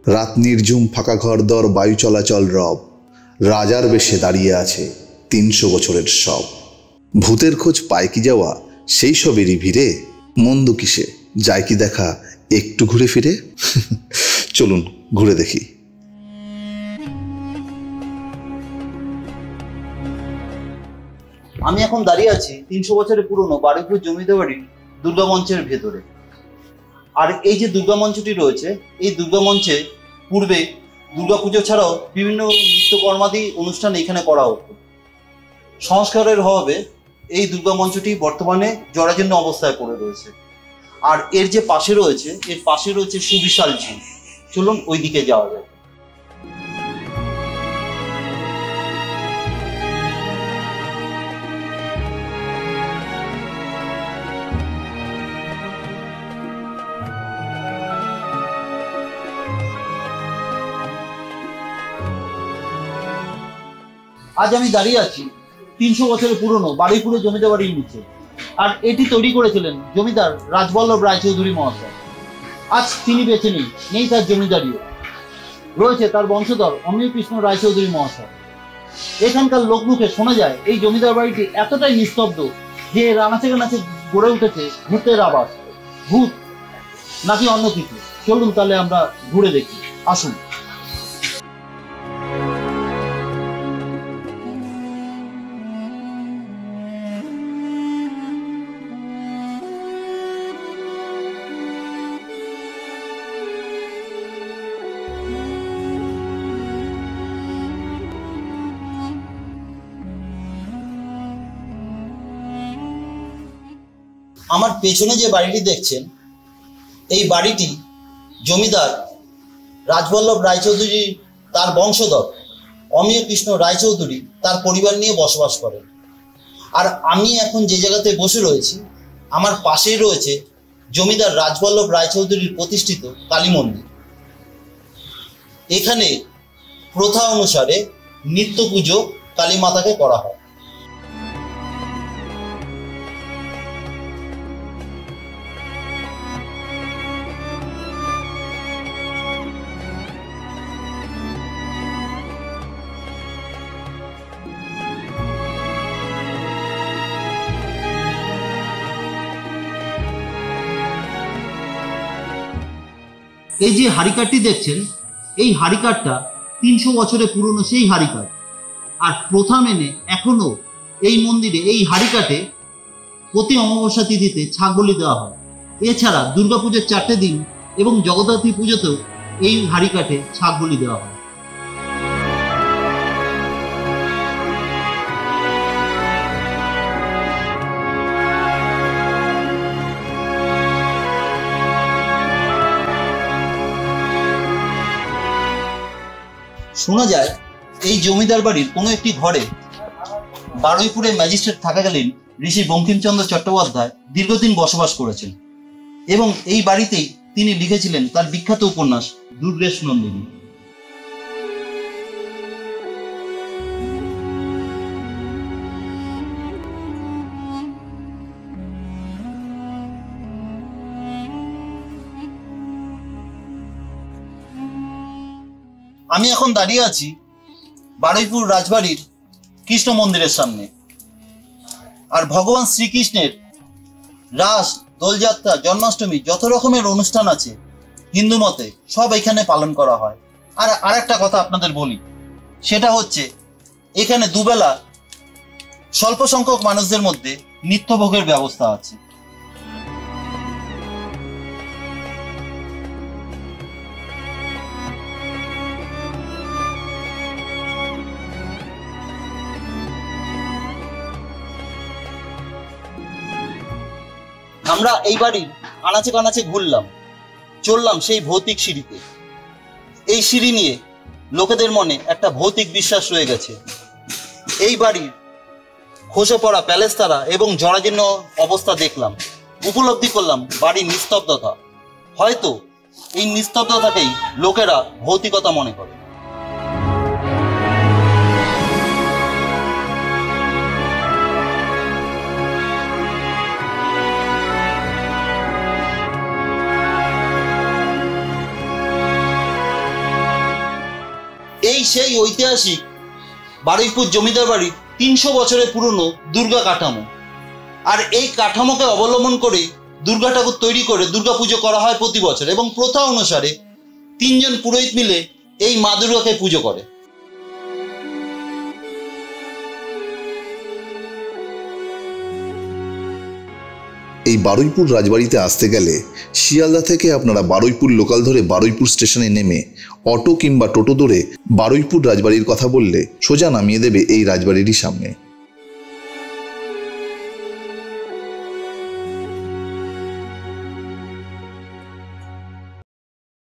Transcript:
রাত নির্ঝুম ফাঁকা ঘরদর বায়ু চলাচল রব, রাজার বেশে দাঁড়িয়ে আছে ৩০০ বছরের সব। ভূতের খোঁজ পায় কি যাওয়া সেই সবেরই ভিড়ে, মন্দ কিসে যায় কি দেখা একটু ঘুরে ফিরে। চলুন ঘুরে দেখি। আমি এখন দাঁড়িয়ে আছি ৩০০ বছরের পুরনো বারুইপুর জমিদার বাড়ির দুর্গা মঞ্চের ভেতরে। আর এই যে দুর্গা মঞ্চটি রয়েছে, এই দুর্গা মঞ্চে পূর্বে দুর্গাপুজো ছাড়াও বিভিন্ন নৃত্যকর্মাদি অনুষ্ঠান এখানে করা হতো। সংস্কারের অভাবে এই দুর্গা মঞ্চটি বর্তমানে জরাজীর্ণ অবস্থায় পড়ে রয়েছে। আর এর যে পাশে রয়েছে, এর পাশে রয়েছে সুবিশাল ঝিল। চলুন ওই দিকে যাওয়া যায়। আজ আমি দাঁড়িয়ে আছি ৩০০ বছরের পুরনো বারুইপুরের জমিদার বাড়ির নিচে। আর এটি তৈরি করেছিলেন জমিদার রাজবল্লভ রায়চৌধুরী মহাশয়। আজ তিনি বেঁচে নেই তার জমিদারিও, রয়েছে তার বংশধর অমিয় কৃষ্ণ রায়চৌধুরী মহাশয়। এখানকার লোকমুখে শোনা যায় এই জমিদার বাড়িটি এতটাই নিস্তব্ধ যে রানাচে গানাচে গড়ে উঠেছে ভূতের আবাস। ভূত নাকি অন্য কিছু, চলুন তাহলে আমরা ঘুরে দেখি, আসুন। আমার পেছনে যে বাড়িটি দেখছেন, এই বাড়িটি জমিদার রাজবল্লভ রায়চৌধুরী তার বংশধর অমিয় কৃষ্ণ রায়চৌধুরী তার পরিবার নিয়ে বসবাস করেন। আর আমি এখন যে জায়গাতে বসে রয়েছি, আমার পাশেই রয়েছে জমিদার রাজবল্লভ রায়চৌধুরীর প্রতিষ্ঠিত কালী মন্দির। এখানে প্রথা অনুসারে নিত্য পুজো কালী মাতাকে করা হয়। এই যে হাড়িকাঠটি দেখছেন, এই হাড়িকাঠটা ৩০০ বছরের পুরনো সেই হাড়িকাঠ। আর প্রথা মেনে এখনো এই মন্দিরে এই হাড়িকাঠে প্রতি অমাবস্যা তিথিতে ছাগ বলি দেওয়া হয়। এছাড়া দুর্গাপুজোর ৪টে দিন এবং জগদ্ধাত্রী পুজোতেও এই হাড়িকাঠে ছাগ বলি দেওয়া হয়। শোনা যায় এই জমিদার বাড়ির কোনো একটি ঘরে বারুইপুরে ম্যাজিস্ট্রেট থাকাকালীন ঋষি বঙ্কিমচন্দ্র চট্টোপাধ্যায় দীর্ঘদিন বসবাস করেছেন এবং এই বাড়িতেই তিনি লিখেছিলেন তার বিখ্যাত উপন্যাস দুর্গেশ নন্দিনী। আমি এখন দাঁড়িয়ে আছি বারুইপুর রাজবাড়ির কৃষ্ণ মন্দিরের সামনে। আর ভগবান শ্রীকৃষ্ণের রাস, দোলযাত্রা, জন্মাষ্টমী যত রকমের অনুষ্ঠান আছে হিন্দু মতে সব এখানে পালন করা হয়। আর আরেকটা কথা আপনাদের বলি, সেটা হচ্ছে এখানে দুবেলা স্বল্প সংখ্যক মানুষদের মধ্যে নিত্যভোগের ব্যবস্থা আছে। আমরা এই বাড়ির আনাচে কানাচে ঘুরলাম, চললাম সেই ভৌতিক সিঁড়িতে। এই সিঁড়ি নিয়ে লোকেদের মনে একটা ভৌতিক বিশ্বাস রয়ে গেছে। এই বাড়ির খসে পড়া প্যালেস্তারা এবং জরাজীর্ণ অবস্থা দেখলাম, উপলব্ধি করলাম বাড়ির নিস্তব্ধতা। হয়তো এই নিস্তব্ধতাকেই লোকেরা ভৌতিকতা মনে করে। এই সেই ঐতিহাসিক বারুইপুর জমিদার বাড়ির 300 বছরের পুরনো দুর্গা কাঠামো। আর এই কাঠামোকে অবলম্বন করেই দুর্গা ঠাকুর তৈরি করে দুর্গাপুজো করা হয় প্রতি বছর, এবং প্রথা অনুসারে 3 জন পুরোহিত মিলে এই মা দুর্গাকে পুজো করে। এই বারুইপুর রাজবাড়িতে আসতে গেলে শিয়ালদা থেকে আপনারা বারুইপুর লোকাল ধরে বারুইপুর স্টেশনে নেমে অটো কিংবা টোটো ধরে বারুইপুর রাজবাড়ির কথা বললে সোজা নামিয়ে দেবে এই রাজবাড়িরই সামনে।